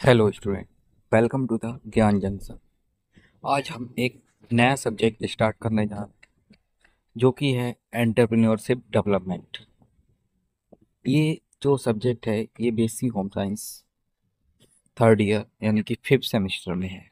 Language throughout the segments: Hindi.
Hello student, welcome to the Gyan junction. आज हम एक नया सब्जेक्ट स्टार्ट करने जा रहे हैं जो कि है एंटरप्रेन्योरशिप डेवलपमेंट। ये जो सब्जेक्ट है ये basic home science third year यानी कि फिफ्थ सेमेस्टर में है।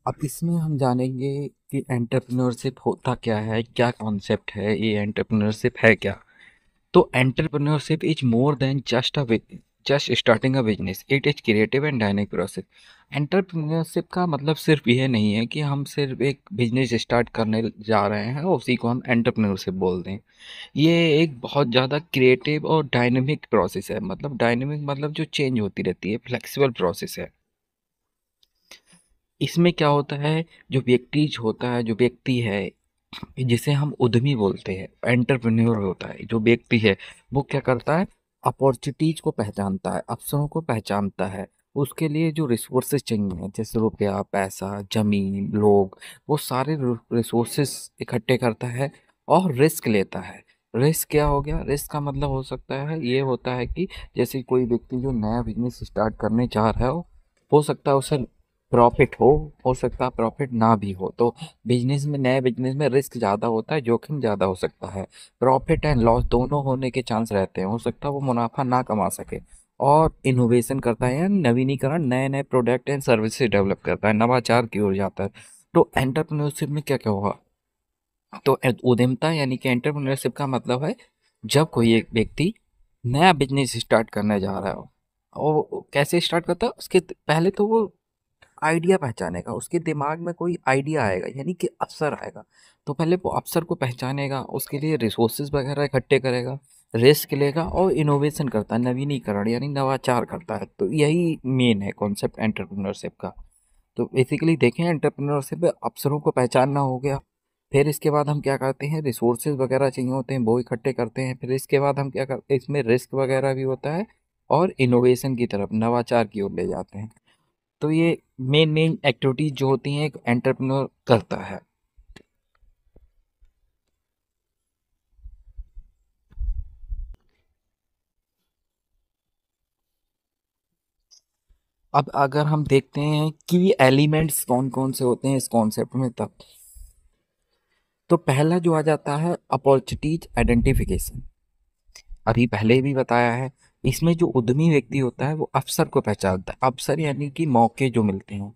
अब इसमें हम जानेंगे कि एंटरप्रेन्योरशिप होता क्या है, क्या कॉन्सेप्ट है, ये एंटरप्रेन्योरशिप है क्या। तो entrepreneurship is more than just starting a business, it is creative and dynamic process. Entrepreneurship का मतलब सिर्फ यह नहीं है कि हम सिर्फ एक बिजनेस स्टार्ट करने जा रहे हैं और उसी को हम एंटरप्रेन्योरशिप बोलते हैं। ये एक बहुत ज़्यादा क्रिएटिव और डायनेमिक प्रोसेस है। मतलब डायनेमिक मतलब जो चेंज होती रहती है, फ्लेक्सिबल प्रोसेस है। इसमें क्या होता है, जो व्यक्ति है जिसे हम उद्यमी बोलते हैं, एंटरप्रेन्योर होता है जो व्यक्ति है, वो क्या करता है, अपॉर्चुनिटीज को पहचानता है, अवसरों को पहचानता है। उसके लिए जो रिसोर्सेज चाहिए जैसे रुपया, पैसा, जमीन, लोग, वो सारे रिसोर्सेज इकट्ठे करता है और रिस्क लेता है। रिस्क क्या हो गया, रिस्क का मतलब हो सकता है, ये होता है कि जैसे कोई व्यक्ति जो नया बिजनेस स्टार्ट करने चाह रहा है हो सकता है उसे प्रॉफिट हो सकता है प्रॉफिट ना भी हो। तो बिजनेस में, नए बिजनेस में रिस्क ज़्यादा होता है, जोखिम ज़्यादा हो सकता है। प्रॉफिट एंड लॉस दोनों होने के चांस रहते हैं, हो सकता है वो मुनाफा ना कमा सके। और इनोवेशन करता है, यानी नवीनीकरण, नए नए प्रोडक्ट एंड सर्विसेज डेवलप करता है, नवाचार की ओर जाता है। तो एंटरप्रेन्योरशिप में क्या क्या होगा, तो उद्यमिता यानी कि एंटरप्रेन्योरशिप का मतलब है जब कोई एक व्यक्ति नया बिजनेस स्टार्ट करने जा रहा हो। और वो कैसे स्टार्ट करता है, उसके पहले तो वो आइडिया पहचानेगा, उसके दिमाग में कोई आइडिया आएगा यानी कि अवसर आएगा। तो पहले वो अवसर को पहचानेगा, उसके लिए रिसोर्सेज वगैरह इकट्ठे करेगा, रिस्क लेगा और इनोवेशन करता है, नवीनीकरण यानी नवाचार करता है। तो यही मेन है कॉन्सेप्ट एंटरप्रेन्योरशिप का। तो बेसिकली देखें, एंटरप्रेन्योरशिप में अवसरों को पहचानना हो गया। फिर इसके बाद हम क्या करते हैं, रिसोर्सेज वगैरह चाहिए होते हैं वो इकट्ठे करते हैं। फिर इसके बाद हम क्या करते हैं, इसमें रिस्क वगैरह भी होता है और इनोवेशन की तरफ, नवाचार की ओर ले जाते हैं। तो ये मेन मेन एक्टिविटीज जो होती हैं एक एंटरप्रेन्योर करता है। अब अगर हम देखते हैं कि एलिमेंट्स कौन कौन से होते हैं इस कॉन्सेप्ट में, तब तो पहला जो आ जाता है अपॉर्चुनिटीज आइडेंटिफिकेशन। अभी पहले भी बताया है, इसमें जो उद्यमी व्यक्ति होता है वो अवसर को पहचानता है। अवसर यानी कि मौके जो मिलते हैं।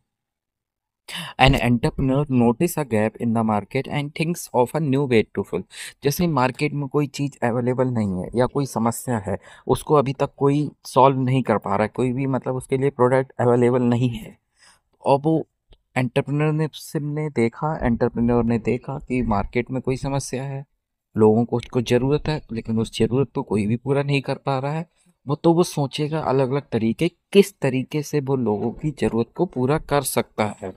An entrepreneur notice a gap in the market and thinks of a new way to fill। जैसे मार्केट में कोई चीज़ अवेलेबल नहीं है या कोई समस्या है, उसको अभी तक कोई सॉल्व नहीं कर पा रहा है, कोई भी मतलब उसके लिए प्रोडक्ट अवेलेबल नहीं है। और वो एंटरप्रेन्योर ने देखा कि मार्केट में कोई समस्या है, लोगों को उसको ज़रूरत है, लेकिन उस ज़रूरत को कोई भी पूरा नहीं कर पा रहा है। तो वो सोचेगा अलग अलग तरीके, किस तरीके से वो लोगों की ज़रूरत को पूरा कर सकता है।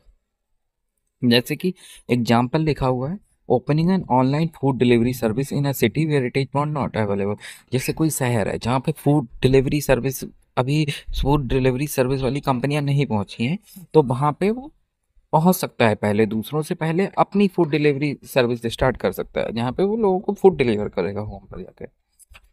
जैसे कि एग्जाम्पल लिखा हुआ है, opening an online food delivery service in a city where it is not available. जैसे कोई शहर है जहाँ पे अभी फूड डिलीवरी सर्विस वाली कंपनियां नहीं पहुंची हैं, तो वहाँ पे वो पहुंच सकता है, पहले दूसरों से पहले अपनी फूड डिलीवरी सर्विस स्टार्ट कर सकता है, जहाँ पे वो लोगों को फूड डिलीवर करेगा होम पर जाकर।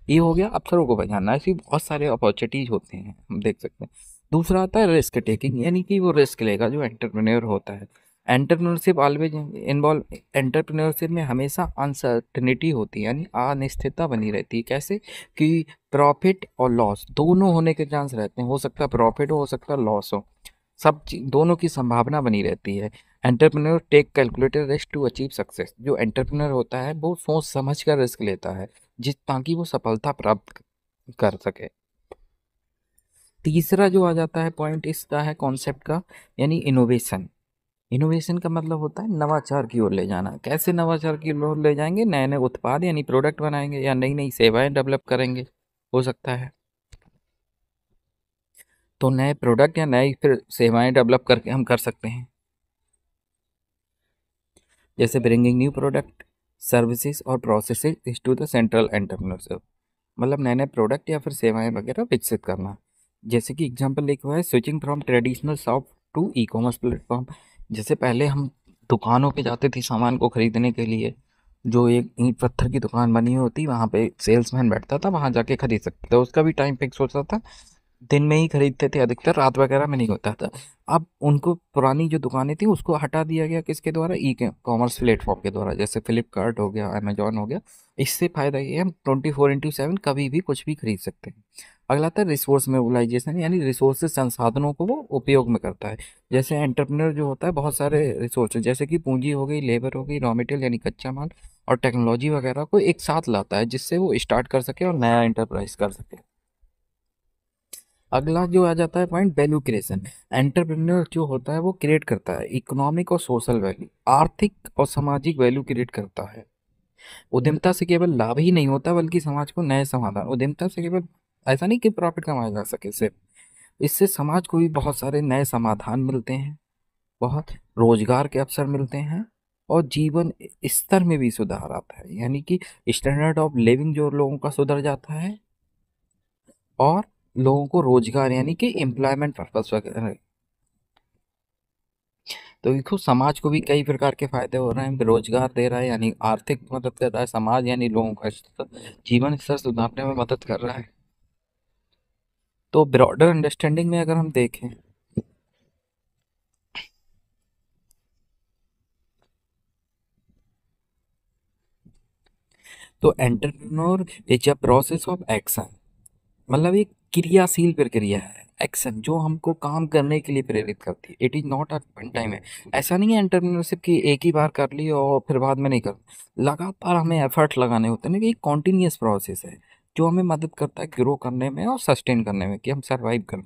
ये हो गया अवसरों को पहचानना। ऐसी बहुत सारे अपॉर्चुनिटीज होते हैं, हम देख सकते हैं। दूसरा आता है रिस्क टेकिंग, यानी कि वो रिस्क लेगा जो एंटरप्रेन्योर होता है। एंटरप्रेन्योरशिप ऑलवेज इन्वॉल्व एंटरप्रेन्योरशिप में हमेशा अनसर्टनिटी होती है, यानी अनिश्चितता बनी रहती है। कैसे कि प्रॉफिट और लॉस दोनों होने के चांस रहते हैं, हो सकता है प्रॉफिट हो सकता है लॉस हो, दोनों की संभावना बनी रहती है। Entrepreneur take calculated risk to achieve success. जो एंटरप्रेन्योर होता है वो सोच समझ कर रिस्क लेता है, जिस ताकि वो सफलता प्राप्त कर सके। तीसरा जो आ जाता है पॉइंट इसका है कॉन्सेप्ट का, यानी इनोवेशन। इनोवेशन का मतलब होता है नवाचार की ओर ले जाना। कैसे नवाचार की ओर ले जाएंगे, नए नए उत्पाद यानी प्रोडक्ट बनाएंगे या नई नई सेवाएं डेवलप करेंगे, हो सकता है। तो नए प्रोडक्ट या नई फिर सेवाएं डेवलप करके हम कर सकते हैं, जैसे ब्रिंगिंग न्यू प्रोडक्ट, सर्विसेज और processes to the central entrepreneurship. मतलब नए नए प्रोडक्ट या फिर सेवाएं वगैरह विकसित करना। जैसे कि एग्जांपल लिखा हुआ है, switching from traditional shop to e commerce platform. जैसे पहले हम दुकानों पे जाते थे सामान को खरीदने के लिए, जो एक ईंट पत्थर की दुकान बनी होती, वहाँ पे सेल्समैन बैठता था, वहाँ जाके खरीद सकते थे। उसका भी टाइम फिक्स होता था, दिन में ही खरीदते थे, अधिकतर रात वगैरह में नहीं होता था। अब उनको पुरानी जो दुकानें थी उसको हटा दिया गया, किसके द्वारा? ई कॉमर्स प्लेटफॉर्म के द्वारा, जैसे फ्लिपकार्ट हो गया, अमेजोन हो गया। इससे फ़ायदा ये है, हम 24/7 कभी भी कुछ भी खरीद सकते हैं। अगला था रिसोर्स मोबिलाइजेशन, यानी रिसोर्सेज, संसाधनों को वो उपयोग में करता है। जैसे एंटरप्रेन्योर जो होता है, बहुत सारे रिसोर्सेज जैसे कि पूंजी हो गई, लेबर हो गई, रॉ मटेरियल यानी कच्चा माल, और टेक्नोलॉजी वगैरह को एक साथ लाता है, जिससे वो स्टार्ट कर सके और नया एंटरप्राइज कर सके। अगला जो आ जाता है पॉइंट, वैल्यू क्रिएशन। एंटरप्रेन्योर जो होता है वो क्रिएट करता है इकोनॉमिक और सोशल वैल्यू, आर्थिक और सामाजिक वैल्यू क्रिएट करता है। उद्यमिता से केवल लाभ ही नहीं होता, बल्कि समाज को नए समाधान, उद्यमिता से केवल ऐसा नहीं कि प्रॉफिट कमाया जा सके सिर्फ, इससे समाज को भी बहुत सारे नए समाधान मिलते हैं, बहुत रोजगार के अवसर मिलते हैं, और जीवन स्तर में भी सुधार आता है, यानी कि स्टैंडर्ड ऑफ लिविंग जो लोगों का सुधर जाता है, और लोगों को रोजगार यानी कि एम्प्लॉयमेंट पर्पस वगैरह। तो देखो, समाज को भी कई प्रकार के फायदे हो रहे हैं, रोजगार दे रहा है यानी आर्थिक मदद कर रहा है, समाज यानी लोगों का जीवन स्तर सुधारने में मदद कर रहा है। तो ब्रॉडर अंडरस्टैंडिंग में अगर हम देखें, तो entrepreneur is a process of action, मतलब एक क्रियाशील प्रक्रिया है, एक्शन जो हमको काम करने के लिए प्रेरित करती है। It is not a one time है, ऐसा नहीं है एंटरप्रेन्योरशिप की एक ही बार कर ली और फिर बाद में नहीं कर, लगातार हमें एफर्ट लगाने होते हैं ना, कि एक कॉन्टिन्यूस प्रोसेस है जो हमें मदद करता है ग्रो करने में और सस्टेन करने में, कि हम सर्वाइव करें।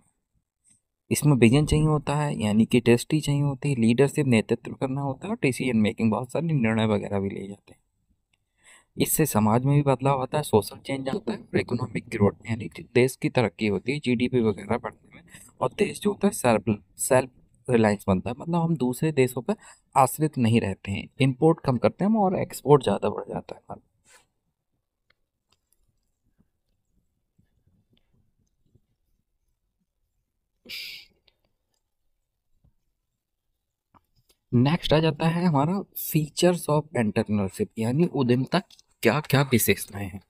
इसमें विजन चाहिए होता है, यानी कि टेस्टी चाहिए होती है, लीडरशिप नेतृत्व करना होता है, और डिसीजन मेकिंग, बहुत सारे निर्णय वगैरह भी ले जाते हैं। इससे समाज में भी बदलाव आता है, सोशल चेंज आता है, और इकोनॉमिक ग्रोथ यानी कि देश की तरक्की होती है, जीडीपी वगैरह बढ़ने में, और देश जो होता है सेल्फ सेल्फ रिलायंस बनता है, मतलब हम दूसरे देशों पर आश्रित नहीं रहते हैं, इंपोर्ट कम करते हैं हम और एक्सपोर्ट ज़्यादा बढ़ जाता है हमारा। नेक्स्ट आ जाता है हमारा फीचर्स ऑफ एंटरप्रेन्योरशिप, यानी उद्यमिता क्या क्या विशेषताएं हैं।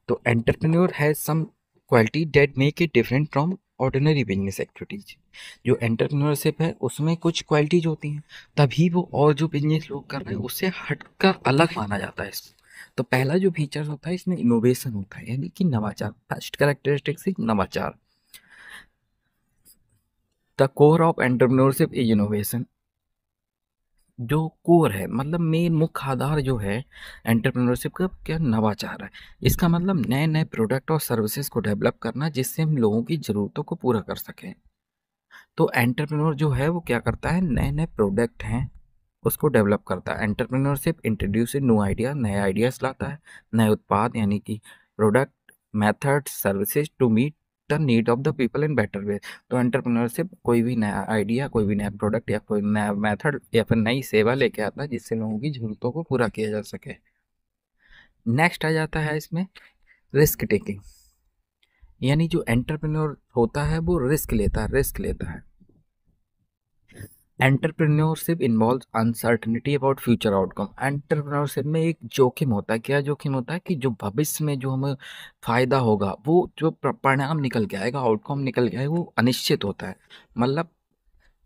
तो entrepreneur has some quality that make it different from ordinary business activities. जो एंटरप्रेन्योरशिप है उसमें कुछ क्वालिटीज होती हैं, तभी वो और जो बिजनेस लोग कर रहे हैं उससे हटकर अलग माना जाता है इसको। तो पहला जो फीचर होता है इसमें इनोवेशन होता है, यानी कि नवाचार, फर्स्ट कैरेक्टरिस्टिक्स इज नवाचार। The core of entrepreneurship is innovation. जो कोर है, मतलब मेन मुख्य आधार जो है एंटरप्रेन्योरशिप का, क्या? नवाचार है। इसका मतलब नए नए प्रोडक्ट और सर्विसेज को डेवलप करना, जिससे हम लोगों की ज़रूरतों को पूरा कर सकें। तो एंटरप्रेन्योर जो है वो क्या करता है, नए नए प्रोडक्ट हैं उसको डेवलप करता है। एंटरप्रेन्योरशिप इंट्रोड्यूस न्यू आइडिया, नए आइडियाज़ लाता है, नए उत्पाद यानी कि product, method, services to meet the need of the people in better way. तो एंटरप्रेन्योरशिप कोई भी नया आइडिया, कोई भी नया प्रोडक्ट या कोई नया मेथड या फिर नई सेवा लेके आता है, जिससे लोगों की ज़रूरतों को पूरा किया जा सके। नेक्स्ट आ जाता है इसमें रिस्क टेकिंग, यानी जो एंटरप्रेन्योर होता है वो रिस्क लेता है। Entrepreneurship involves uncertainty about future outcome. Entrepreneurship में एक जोखिम होता है, क्या जोखिम होता है? कि जो भविष्य में जो हमें फायदा होगा, वो जो परिणाम निकल के आएगा, आउटकम निकल के आएगा, वो अनिश्चित होता है। मतलब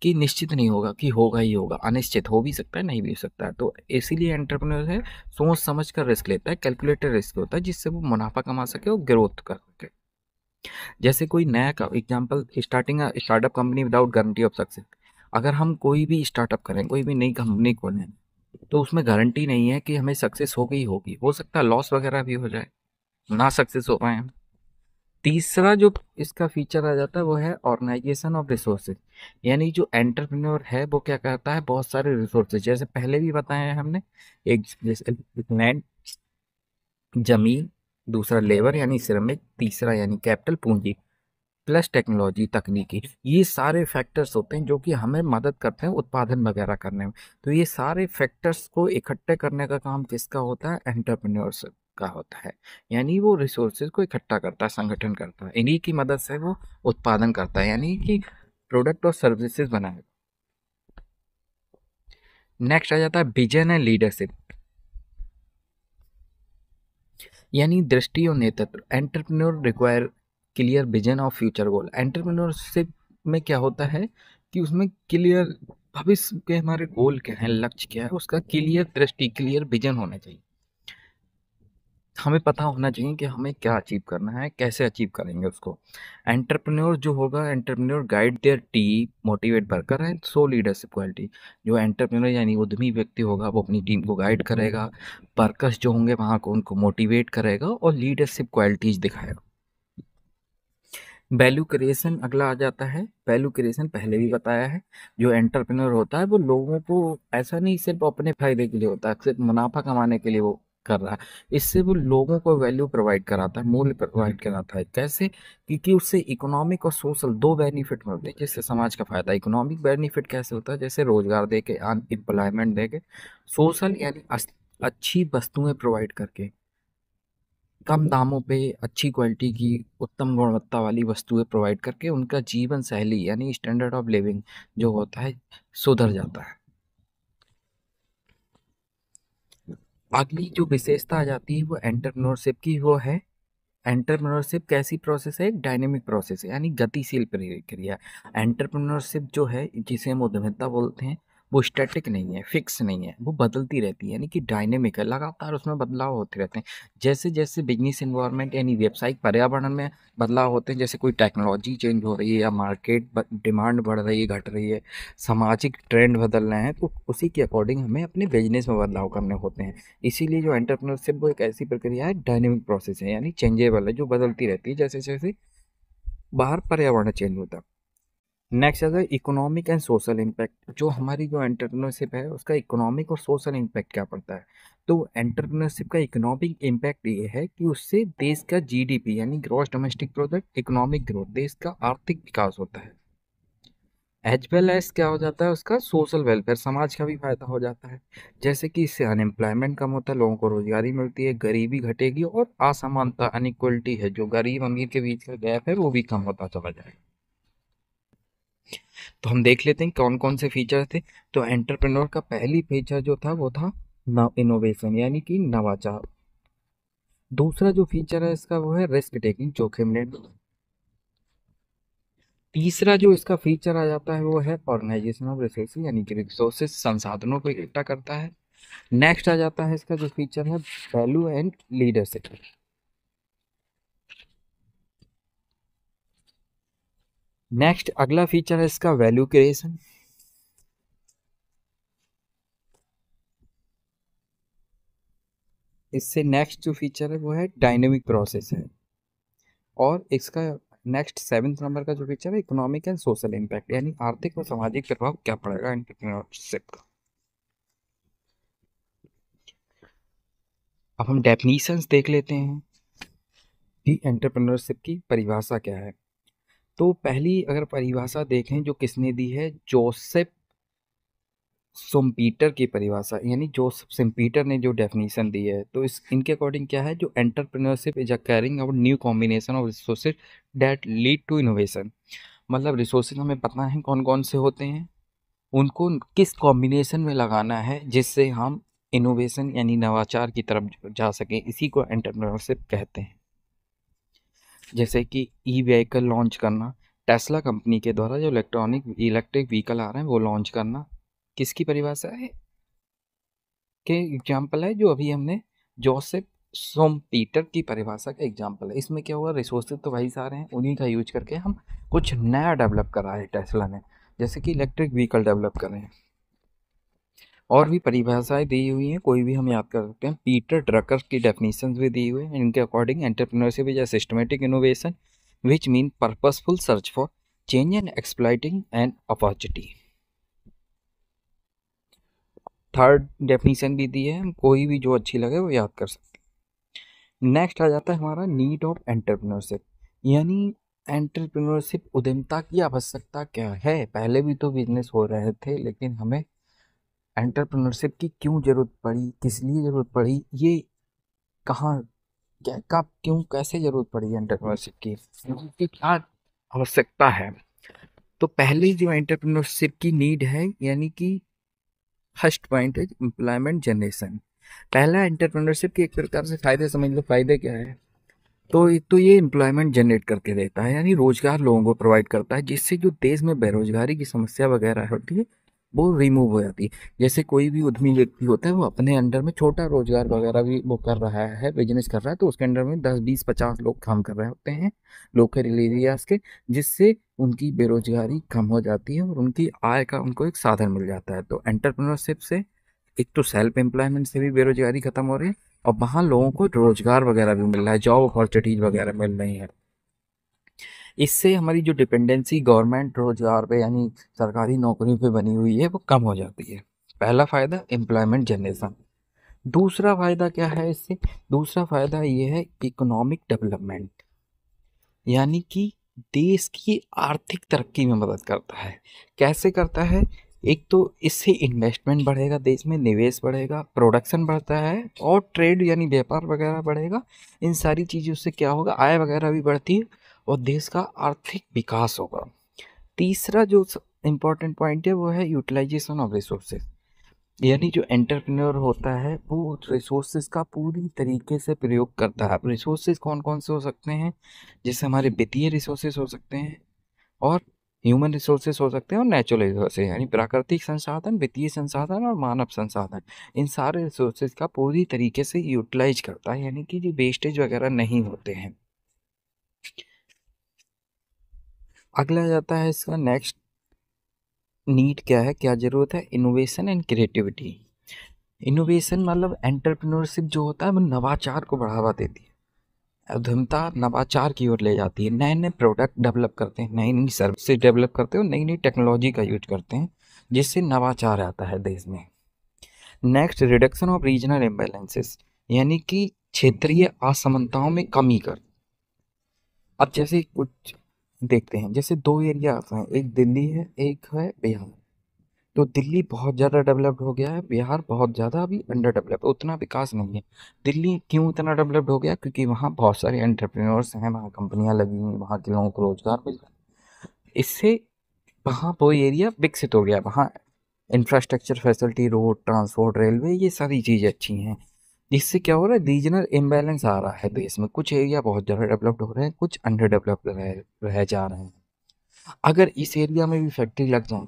कि निश्चित नहीं होगा कि होगा ही होगा, अनिश्चित हो भी सकता है, नहीं भी हो सकता है। तो इसीलिए एंटरप्रेन्योर है सोच समझ कर रिस्क लेता है, कैलकुलेटेड रिस्क होता है, जिससे वो मुनाफा कमा सके और ग्रोथ कर सके। जैसे कोई नया का example, starting startup company without guarantee of success. अगर हम कोई भी स्टार्टअप करें, कोई भी नई कंपनी खोलें, तो उसमें गारंटी नहीं है कि हमें सक्सेस होगी ही होगी, हो सकता है लॉस वगैरह भी हो जाए, ना सक्सेस हो पाए हम। तीसरा जो इसका फीचर आ जाता है वो है ऑर्गेनाइजेशन ऑफ रिसोर्सेज, यानी जो एंटरप्रेन्योर है वो क्या करता है, बहुत सारे रिसोर्सेज, जैसे पहले भी बताया है हमने, एक जैसे लैंड, जमीन, दूसरा लेबर यानी श्रमिक, तीसरा यानी कैपिटल, पूंजी, प्लस टेक्नोलॉजी, तकनीकी। ये सारे फैक्टर्स होते हैं जो कि हमें मदद करते हैं उत्पादन वगैरह करने में। तो ये सारे फैक्टर्स को इकट्ठे करने का काम किसका होता है? एंटरप्रेन्योरशिप। का होता है, यानी वो रिसोर्सेज को इकट्ठा करता है, संगठन करता है, इन्हीं की मदद से वो उत्पादन करता है, यानी कि प्रोडक्ट और सर्विसेज बनाएगा। नेक्स्ट आ जाता है विजन एंड लीडरशिप, यानी दृष्टि और नेतृत्व। Entrepreneur require clear vision of future goal. Entrepreneurship में क्या होता है कि उसमें क्लियर भविष्य के हमारे गोल क्या है, लक्ष्य क्या है, उसका क्लियर दृष्टि, क्लियर विजन होना चाहिए। हमें पता होना चाहिए कि हमें क्या अचीव करना है, कैसे अचीव करेंगे उसको। एंटरप्रेन्योर जो होगा, entrepreneur guide their team, motivate worker and show leadership quality. जो एंटरप्रेन्योर यानी उद्यमी व्यक्ति होगा वो अपनी टीम को गाइड करेगा, वर्कर्स जो होंगे वहाँ को उनको मोटिवेट करेगा और लीडरशिप क्वालिटीज दिखाएगा। वैल्यू क्रिएशन अगला आ जाता है। वैल्यू क्रिएशन पहले भी बताया है, जो एंटरप्रेन्योर होता है वो लोगों को ऐसा नहीं सिर्फ अपने फायदे के लिए होता है, सिर्फ मुनाफा कमाने के लिए वो कर रहा है। इससे वो लोगों को वैल्यू प्रोवाइड कराता है, मूल्य प्रोवाइड कराता है। कैसे? क्योंकि उससे इकोनॉमिक और सोशल दो बेनिफिट मिलते हैं जिससे समाज का फायदा। इकोनॉमिक बेनिफिट कैसे होता है? जैसे रोजगार दे के, एम्प्लॉयमेंट दे के। सोशल यानी अच्छी वस्तुएं प्रोवाइड करके, कम दामों पे अच्छी क्वालिटी की उत्तम गुणवत्ता वाली वस्तुएं प्रोवाइड करके उनका जीवन शैली यानी स्टैंडर्ड ऑफ लिविंग जो होता है सुधर जाता है। अगली जो विशेषता आ जाती है वो एंटरप्रेन्योरशिप की, वो है एंटरप्रेन्योरशिप कैसी प्रोसेस है? एक डायनेमिक प्रोसेस है, यानी गतिशील प्रक्रिया। एंटरप्रेन्योरशिप जो है जिसे हम उद्यमिता बोलते हैं वो स्टैटिक नहीं है, फिक्स नहीं है, वो बदलती रहती है, यानी कि डायनेमिक है, लगातार उसमें बदलाव होते रहते हैं। जैसे जैसे बिजनेस इन्वायरमेंट यानी व्यावसायिक पर्यावरण में बदलाव होते हैं, जैसे कोई टेक्नोलॉजी चेंज हो रही है या मार्केट डिमांड बढ़ रही है, घट रही है, सामाजिक ट्रेंड बदल रहे हैं, तो उसी के अकॉर्डिंग हमें अपने बिजनेस में बदलाव करने होते हैं। इसीलिए जो एंटरप्रेन्योरशिप वो एक ऐसी प्रक्रिया है, डायनेमिक प्रोसेस है, यानी चेंजेबल है, जो बदलती रहती है जैसे जैसे बाहर पर्यावरण चेंज होता है। नेक्स्ट आता है इकोनॉमिक एंड सोशल इम्पैक्ट। जो हमारी जो एंटरप्रेन्योरशिप है उसका इकोनॉमिक और सोशल इम्पैक्ट क्या पड़ता है? तो एंटरप्रेन्योरशिप का इकोनॉमिक इम्पैक्ट ये है कि उससे देश का जीडीपी यानी gross domestic product, economic growth, देश का आर्थिक विकास होता है। एज वेल एज क्या हो जाता है, उसका सोशल वेलफेयर, समाज का भी फायदा हो जाता है। जैसे कि इससे अनएम्प्लॉयमेंट कम होता है, लोगों को रोजगारी मिलती है, गरीबी घटेगी और असमानता, अनइक्वलिटी है, जो गरीब अमीर के बीच का गैप है वो भी कम होता चला जाएगा। तो हम देख लेते हैं कौन कौन से फीचर थे। तो एंटरप्रेन्योर का पहली फीचर जो था वो था इनोवेशन यानी कि नवाचार। दूसरा जो फीचर है इसका वो है रिस्क टेकिंग, जोखिम लेना। तीसरा जो इसका फीचर आ जाता है वो है ऑर्गेनाइजेशन ऑफ रिसोर्सेज, यानी कि रिसोर्सेज, संसाधनों को इकट्ठा करता है। नेक्स्ट आ जाता है इसका जो फीचर है वैल्यू एंड लीडरशिप। नेक्स्ट अगला फीचर है इसका वैल्यू क्रिएशन। इससे नेक्स्ट जो फीचर है वो है डायनेमिक प्रोसेस है। और इसका नेक्स्ट सेवेंथ नंबर का जो फीचर है इकोनॉमिक एंड सोशल इम्पैक्ट, यानी आर्थिक और सामाजिक प्रभाव क्या पड़ेगा एंटरप्रेन्योरशिप का। अब हम डेफिनीशंस देख लेते हैं कि एंटरप्रेन्योरशिप की परिभाषा क्या है। तो पहली अगर परिभाषा देखें जो किसने दी है, जोसेफ सुम्पीटर की परिभाषा, यानी जोसेफ सुम्पीटर ने जो डेफिनेशन दी है, तो इस इनके अकॉर्डिंग क्या है, जो entrepreneurship is a carrying out new combination of resources that lead to innovation. मतलब रिसोर्सेज हमें पता है कौन कौन से होते हैं, उनको किस कॉम्बिनेशन में लगाना है जिससे हम इनोवेशन यानी नवाचार की तरफ जा सकें, इसी को एंटरप्रेन्योरशिप कहते हैं। जैसे कि ई व्हीकल लॉन्च करना, टेस्ला कंपनी के द्वारा जो इलेक्ट्रिक व्हीकल आ रहे हैं वो लॉन्च करना, किसकी परिभाषा है के एग्जाम्पल है, जो अभी हमने जोसेफ सोम पीटर की परिभाषा का एग्जाम्पल है। इसमें क्या हुआ, रिसोर्सेज तो वही सारे हैं, उन्हीं का यूज करके हम कुछ नया डेवलप करा है टेस्ला ने, जैसे कि इलेक्ट्रिक व्हीकल डेवलप कर रहे हैं। और भी परिभाषाएं दी हुई हैं, कोई भी हम याद कर सकते हैं। पीटर ड्रकर की डेफिनेशंस भी दी हुई हैं। इनके according entrepreneurship is a systematic innovation which mean purposeful search for change and exploiting an opportunity. Third definition भी दी है, हम कोई भी जो अच्छी लगे वो याद कर सकते हैं। नेक्स्ट आ जाता है हमारा नीड ऑफ एंटरप्रेन्योरशिप, यानी एंटरप्रेन्योरशिप उद्यमिता की आवश्यकता क्या है। पहले भी तो बिजनेस हो रहे थे लेकिन हमें एंटरप्रेन्योरशिप की क्यों जरूरत पड़ी, किस लिए जरूरत पड़ी, ये कहाँ, क्या, कब, क्यों, कैसे जरूरत पड़ी एंटरप्रेन्योरशिप की, उसकी क्या आवश्यकता है। तो पहली जो एंटरप्रेन्योरशिप की नीड है, यानी कि फर्स्ट पॉइंट है एम्प्लॉयमेंट जनरेशन। पहला एंटरप्रेन्योरशिप के एक प्रकार से फायदे समझ लो, फायदे क्या है। तो ये एम्प्लॉयमेंट जनरेट करके देता है, यानी रोजगार लोगों को प्रोवाइड करता है, जिससे जो देश में बेरोजगारी की समस्या वगैरह होती है वो रिमूव हो जाती है। जैसे कोई भी उद्यमी व्यक्ति होता है वो अपने अंडर में छोटा रोजगार वगैरह भी वो कर रहा है, बिजनेस कर रहा है, तो उसके अंडर में 10 20 50 लोग काम कर रहे होते हैं लोकल एरियाज के, जिससे उनकी बेरोजगारी कम हो जाती है और उनकी आय का उनको एक साधन मिल जाता है। तो एंटरप्रेन्योरशिप से एक तो सेल्फ एम्प्लॉयमेंट से भी बेरोजगारी खत्म हो रही है, और वहाँ लोगों को रोजगार वगैरह भी मिल रहा है, जॉब अपॉर्चुनिटीज वगैरह मिल रही हैं। इससे हमारी जो डिपेंडेंसी गवर्नमेंट रोजगार पे यानी सरकारी नौकरियों पे बनी हुई है वो कम हो जाती है। पहला फायदा एम्प्लॉयमेंट जनरेशन। दूसरा फायदा क्या है इससे, दूसरा फायदा ये है इकोनॉमिक डेवलपमेंट, यानी कि देश की आर्थिक तरक्की में मदद करता है। कैसे करता है, एक तो इससे इन्वेस्टमेंट बढ़ेगा, देश में निवेश बढ़ेगा, प्रोडक्शन बढ़ता है और ट्रेड यानी व्यापार वगैरह बढ़ेगा। इन सारी चीज़ों से क्या होगा, आय वगैरह भी बढ़ती है और देश का आर्थिक विकास होगा। तीसरा जो इम्पोर्टेंट पॉइंट है वो है यूटिलाइजेशन ऑफ रिसोर्सेज, यानी जो एंटरप्रेन्योर होता है वो रिसोर्सेज का पूरी तरीके से प्रयोग करता है। रिसोर्सेज कौन कौन से हो सकते हैं, जैसे हमारे वित्तीय रिसोर्सेज हो सकते हैं, और ह्यूमन रिसोर्सेज हो सकते हैं, और नेचुरल रिसोर्सेज यानी प्राकृतिक संसाधन, वित्तीय संसाधन और मानव संसाधन। इन सारे रिसोर्सेज का पूरी तरीके से यूटिलाइज करता है, यानी कि जो वेस्टेज वगैरह नहीं होते हैं। अगला जाता है इसका नेक्स्ट नीड क्या है, क्या जरूरत है, इनोवेशन एंड क्रिएटिविटी। इनोवेशन मतलब एंटरप्रेन्योरशिप जो होता है वो नवाचार को बढ़ावा देती है, उद्यमता नवाचार की ओर ले जाती है, नए नए प्रोडक्ट डेवलप करते हैं, नई नई सर्विसेज डेवलप करते हैं और नई नई टेक्नोलॉजी का यूज करते हैं, जिससे नवाचार आता है देश में। Next reduction of regional imbalances, यानी कि क्षेत्रीय असमानताओं में कमी कर। अब जैसे कुछ देखते हैं, जैसे दो एरिया हैं, एक दिल्ली है एक है बिहार। तो दिल्ली बहुत ज़्यादा डेवलप्ड हो गया है, बिहार बहुत ज़्यादा अभी अंडर डेवलप्ड, उतना विकास नहीं है। दिल्ली क्यों इतना डेवलप्ड हो गया, क्योंकि वहाँ बहुत सारे एंटरप्रेन्योर्स हैं, वहाँ कंपनियाँ लगी हुई, वहाँ के लोगों को रोजगार मिल रहा है। इससे वहाँ वो एरिया विकसित हो गया, वहाँ infrastructure facility, road, transport, railway, ये सारी चीज़ें अच्छी हैं। इससे क्या हो रहा है, रीजनल इम्बैलेंस आ रहा है देश में, कुछ एरिया बहुत ज़्यादा डेवलप्ड हो रहे हैं, कुछ अंडर डेवलप्ड रह जा रहे हैं। अगर इस एरिया में भी फैक्ट्री लग जाए,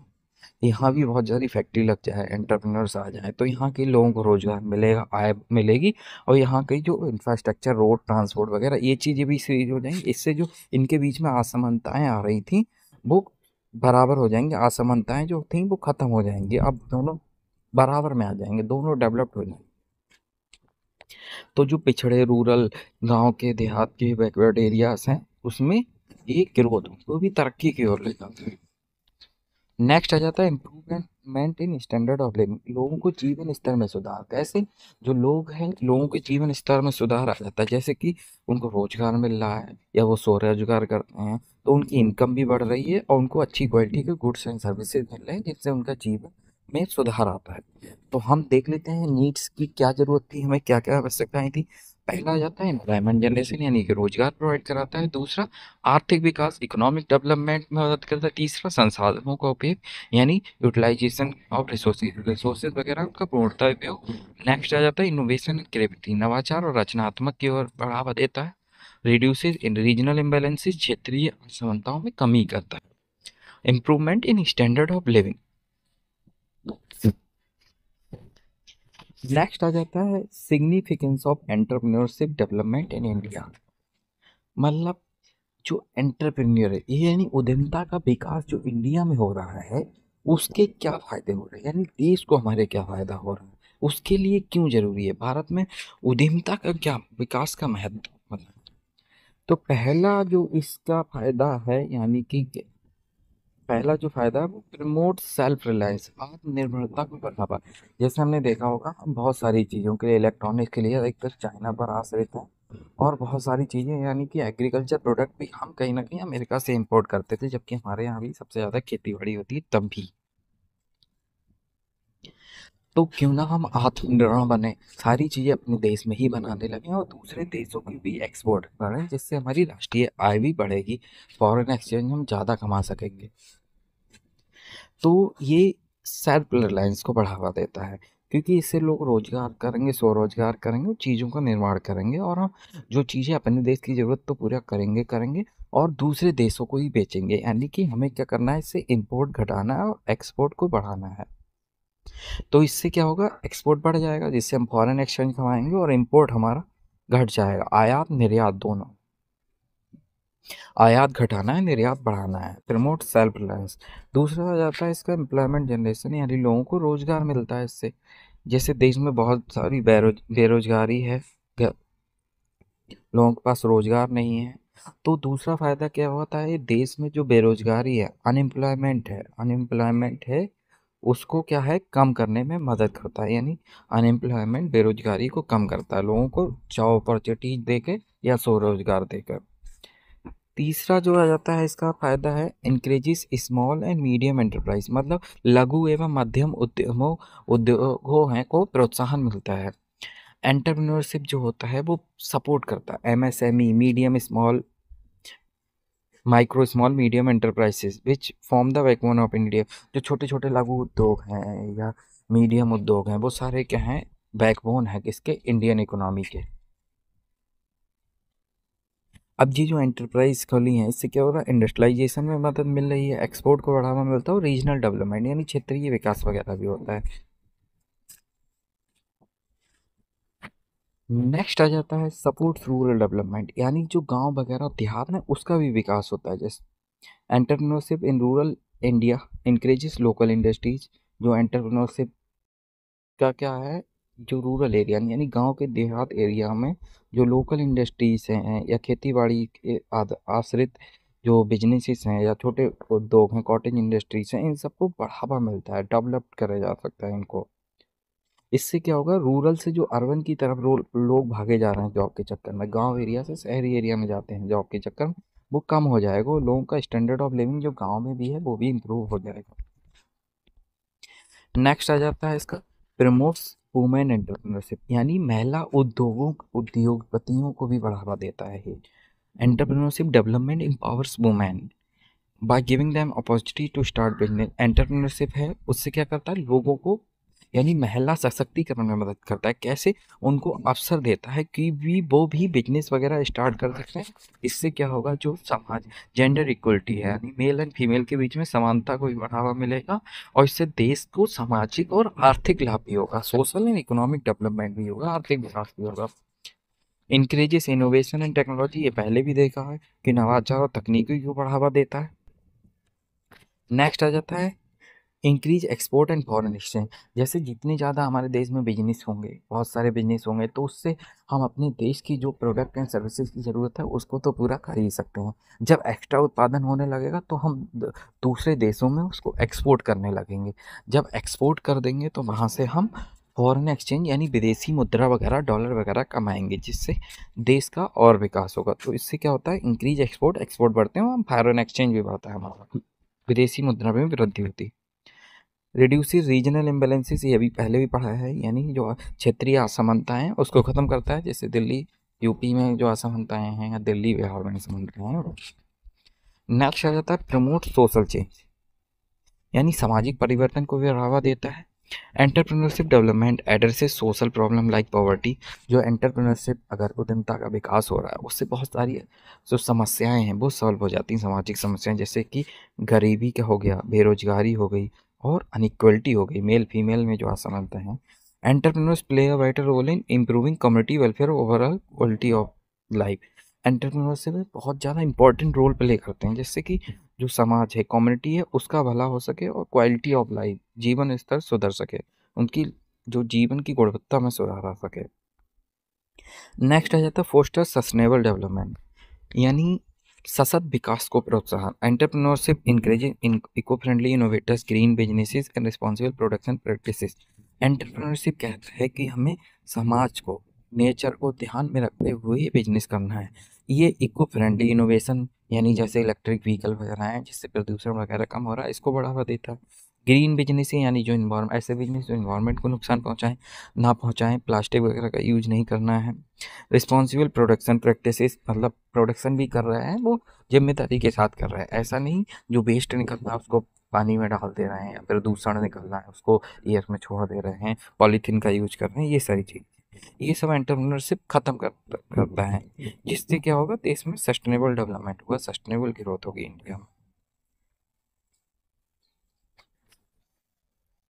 यहाँ भी बहुत ज़्यादा फैक्ट्री लग जाए, एंटरप्रेन्योर्स आ जाए, तो यहाँ के लोगों को रोजगार मिलेगा, आय मिलेगी, और यहाँ की जो इंफ्रास्ट्रक्चर, रोड, ट्रांसपोर्ट वगैरह, ये चीज़ें भी सही हो जाएंगी। इससे जो इनके बीच में असमानताएं आ रही थी वो बराबर हो जाएंगी, असमानताएं जो थी वो खत्म हो जाएंगी, अब दोनों बराबर में आ जाएंगे, दोनों डेवलप्ड हो जाएंगे। तो जो पिछड़े रूरल गांव के, देहात के, बैकवर्ड एरियाज हैं, उसमें ये ग्रोथ, वो भी तरक्की की ओर ले जाते हैं। नेक्स्ट आ जाता है improvement in standard of living, लोगों को जीवन स्तर में सुधार। कैसे, जो लोग हैं लोगों के जीवन स्तर में सुधार आ जाता है, जैसे कि उनको रोजगार मिल रहा है या वो स्वरोजगार करते हैं, तो उनकी इनकम भी बढ़ रही है और उनको अच्छी क्वालिटी के गुड्स एंड सर्विसेज मिल रहे हैं, जिससे उनका जीवन में सुधार आता है। तो हम देख लेते हैं नीड्स की क्या जरूरत थी, हमें क्या क्या आवश्यकताएं थी। पहला आ जाता है एम्प्लॉयमेंट जनरेशन, यानी कि रोजगार प्रोवाइड कराता है। दूसरा आर्थिक विकास, इकोनॉमिक डेवलपमेंट में मदद करता है। तीसरा संसाधनों का उपयोग, यानी यूटिलाइजेशन ऑफ रिसोर्सेज वगैरह का पूर्णतः उपयोग। नेक्स्ट आ जाता है इनोवेशन एंड क्रिएटिविटी, नवाचार और रचनात्मक की ओर बढ़ावा देता है। रिड्यूसेस इन रीजनल इम्बैलेंसेस, क्षेत्रीय असमानताओं में कमी करता है। Improvement in standard of living. Next आ जाता है significance of entrepreneurship development in India, मतलब जो एंटरप्रेन्योर है ये यानी उद्यमिता का विकास जो इंडिया में हो रहा है उसके क्या फायदे हो रहे हैं, यानी देश को हमारे क्या फायदा हो रहा है, उसके लिए क्यों जरूरी है, भारत में उद्यमिता का क्या विकास का महत्व, मतलब। तो पहला जो इसका फायदा है, यानी कि पहला जो फायदा है वो प्रमोट सेल्फ रिलायंस, आत्मनिर्भरता को बढ़ावा। जैसे हमने देखा होगा, हम बहुत सारी चीज़ों के लिए, इलेक्ट्रॉनिक्स के लिए अधिकतर चाइना पर आश्रित हैं, और बहुत सारी चीज़ें यानी कि एग्रीकल्चर प्रोडक्ट भी हम कहीं ना कहीं अमेरिका से इंपोर्ट करते थे, जबकि हमारे यहाँ भी सबसे ज़्यादा खेती बाड़ी होती है तब भी। तो क्यों ना हम आत्मनिर्भर बने, सारी चीज़ें अपने देश में ही बनाने लगें और दूसरे देशों की भी एक्सपोर्ट करें, जिससे हमारी राष्ट्रीय आय भी बढ़ेगी, फॉरेन एक्सचेंज हम ज़्यादा कमा सकेंगे। तो ये सेल्फ रिलायंस को बढ़ावा देता है, क्योंकि इससे लोग रोजगार करेंगे, स्वरोजगार करेंगे और चीज़ों का निर्माण करेंगे, और हम जो चीज़ें अपने देश की ज़रूरत तो पूरा करेंगे करेंगे और दूसरे देशों को ही बेचेंगे। यानी कि हमें क्या करना है, इससे इंपोर्ट घटाना है और एक्सपोर्ट को बढ़ाना है। तो इससे क्या होगा, एक्सपोर्ट बढ़ जाएगा, जिससे हम फॉरेन एक्सचेंज कमाएंगे, और इंपोर्ट हमारा घट जाएगा। आयात निर्यात दोनों, आयात घटाना है, निर्यात बढ़ाना है। Promote self reliance. दूसरा आ जाता है इसका एम्प्लॉयमेंट जनरेशन, यानी लोगों को रोजगार मिलता है इससे। जैसे देश में बहुत सारी बेरोजगारी है, लोगों के पास रोजगार नहीं है, तो दूसरा फायदा क्या होता है, देश में जो बेरोजगारी है, अनएम्प्लॉयमेंट है, उसको क्या है, कम करने में मदद करता है। यानी अनएम्प्लॉयमेंट बेरोजगारी को कम करता है, लोगों को जॉब अपॉर्चुनिटीज देकर या स्वरोजगार देकर। तीसरा जो आ जाता है इसका फायदा है, इंक्रीजिस स्मॉल एंड मीडियम एंटरप्राइज, मतलब लघु एवं मध्यम उद्योगों हैं को प्रोत्साहन मिलता है। एंटरप्रेन्योरशिप जो होता है वो सपोर्ट करता है MSME, medium small, micro small medium enterprises which form the backbone of India. जो छोटे छोटे लघु उद्योग हैं या मीडियम उद्योग हैं, वो सारे क्या हैं, बैकबोन है किसके, इंडियन इकोनॉमी के। अब ये जो एंटरप्राइज खोली हैं, इससे क्या हो रहा है, इंडस्ट्रियलाइजेशन में मदद मिल रही है, एक्सपोर्ट को बढ़ावा मिलता है और रीजनल डेवलपमेंट यानी क्षेत्रीय विकास वगैरह भी होता है। नेक्स्ट आ जाता है सपोर्ट रूरल डेवलपमेंट, यानी जो गांव वगैरह देहात में उसका भी विकास होता है। जैसे entrepreneurship in rural India increases local industries. जो एंटरप्रेन्योरशिप का क्या है, जो रूरल एरिया यानी गांव के देहात एरिया में जो लोकल इंडस्ट्रीज हैं या खेती बाड़ी के आश्रित जो बिजनेसेस हैं या छोटे उद्योग हैं, कॉटेज इंडस्ट्रीज हैं, इन सबको बढ़ावा मिलता है, डेवलप करा जा सकता है इनको। इससे क्या होगा, रूरल से जो अर्बन की तरफ लोग भागे जा रहे हैं जॉब के चक्कर में, गांव एरिया से शहरी एरिया में जाते हैं जॉब के चक्कर में, वो कम हो जाएगा, और लोगों का स्टैंडर्ड ऑफ लिविंग जो गांव में भी है वो भी इम्प्रूव हो जाएगा। नेक्स्ट आ जाता है इसका प्रमोट्स वुमेन एंटरप्रेन्योरशिप, यानी महिला उद्योगपतियों को भी बढ़ावा देता है ये। Entrepreneurship development empowers women by giving them opportunity to start business. Entrepreneurship है, उससे क्या करता है, लोगों को यानी महिला सशक्तिकरण में मदद करता है। कैसे, उनको अवसर देता है कि वो भी बिजनेस वगैरह स्टार्ट कर सकते हैं। इससे क्या होगा, जो समाज जेंडर इक्वलिटी है, यानी मेल एंड फीमेल के बीच में समानता को भी बढ़ावा मिलेगा, और इससे देश को सामाजिक और आर्थिक लाभ भी होगा, सोशल एंड इकोनॉमिक डेवलपमेंट भी होगा, आर्थिक विकास भी होगा। इंक्रीजेस इनोवेशन एंड टेक्नोलॉजी, ये पहले भी देखा है कि नवाचार और तकनीकी को बढ़ावा देता है। नेक्स्ट आ जाता है increase export and foreign exchange. जैसे जितने ज़्यादा हमारे देश में बिजनेस होंगे, बहुत सारे बिजनेस होंगे, तो उससे हम अपने देश की जो प्रोडक्ट एंड सर्विसेज की ज़रूरत है उसको तो पूरा कर ही सकते हैं। जब एक्स्ट्रा उत्पादन होने लगेगा तो हम दूसरे देशों में उसको एक्सपोर्ट करने लगेंगे। जब एक्सपोर्ट कर देंगे तो वहाँ से हम फॉरेन एक्सचेंज यानी विदेशी मुद्रा वगैरह, डॉलर वगैरह कमाएंगे, जिससे देश का और विकास होगा। तो इससे क्या होता है, इंक्रीज एक्सपोर्ट, एक्सपोर्ट बढ़ते हैं, हम फॉरेन एक्सचेंज भी बढ़ता है, हमारा विदेशी मुद्रा में वृद्धि होती है। रिड्यूसिस रीजनल इम्बेलेंसेस, ये भी पहले भी पढ़ा है, यानी जो क्षेत्रीय असमानताएं हैं उसको ख़त्म करता है। जैसे दिल्ली यूपी में जो असमानताएं हैं या दिल्ली बिहार में असमानताएं हैं। नेक्स्ट आ जाता है प्रमोट सोशल चेंज, यानी सामाजिक परिवर्तन को भी बढ़ावा देता है। Entrepreneurship development addresses social problem like poverty. जो एंटरप्रेन्योरशिप, अगर उद्यमिता का विकास हो रहा है, उससे बहुत सारी जो समस्याएं हैं वो सॉल्व हो जाती हैं, सामाजिक समस्याएं, जैसे कि गरीबी का हो गया, बेरोजगारी हो गई और अनइक्वलिटी हो गई, मेल फीमेल में जो असमानता है। Entrepreneurs play a vital role in improving community welfare, overall quality of life. Entrepreneurship में बहुत ज़्यादा इंपॉर्टेंट रोल प्ले करते हैं, जिससे कि जो समाज है, कम्युनिटी है, उसका भला हो सके और क्वालिटी ऑफ लाइफ, जीवन स्तर सुधर सके, उनकी जो जीवन की गुणवत्ता में सुधार आ सके। नेक्स्ट आ जाता है फोस्टर सस्टेनेबल डेवलपमेंट, यानी सशक्त विकास को प्रोत्साहन। Entrepreneurship encouraging eco friendly innovators, green businesses and responsible production practices. Entrepreneurship कहता है कि हमें समाज को, नेचर को ध्यान में रखते हुए बिजनेस करना है। ये इको फ्रेंडली इनोवेशन, यानी जैसे इलेक्ट्रिक व्हीकल वगैरह हैं जिससे प्रदूषण वगैरह कम हो रहा है, इसको बढ़ावा देता है। ग्रीन बिजनेस यानी जो इन्वायरमेंट, ऐसे बिजनेस जो इन्वायरमेंट को नुकसान पहुंचाएं ना पहुंचाएं, प्लास्टिक वगैरह का यूज नहीं करना है। रिस्पॉन्सिबल प्रोडक्शन प्रैक्टिसेस, मतलब प्रोडक्शन भी कर रहा है वो जिम्मेदारी के साथ कर रहा है, ऐसा नहीं जो वेस्ट निकल रहा है उसको पानी में डाल दे रहे हैं, या फिर दूषण निकल रहा है उसको एयर में छोड़ दे रहे हैं, पॉलीथीन का यूज कर रहे हैं, ये सारी चीज़, ये सब एंटरप्रेन्योरशिप खत्म करता है। जिससे क्या होगा, देश में सस्टेनेबल डेवलपमेंट होगा, सस्टेनेबल ग्रोथ होगी इंडिया में।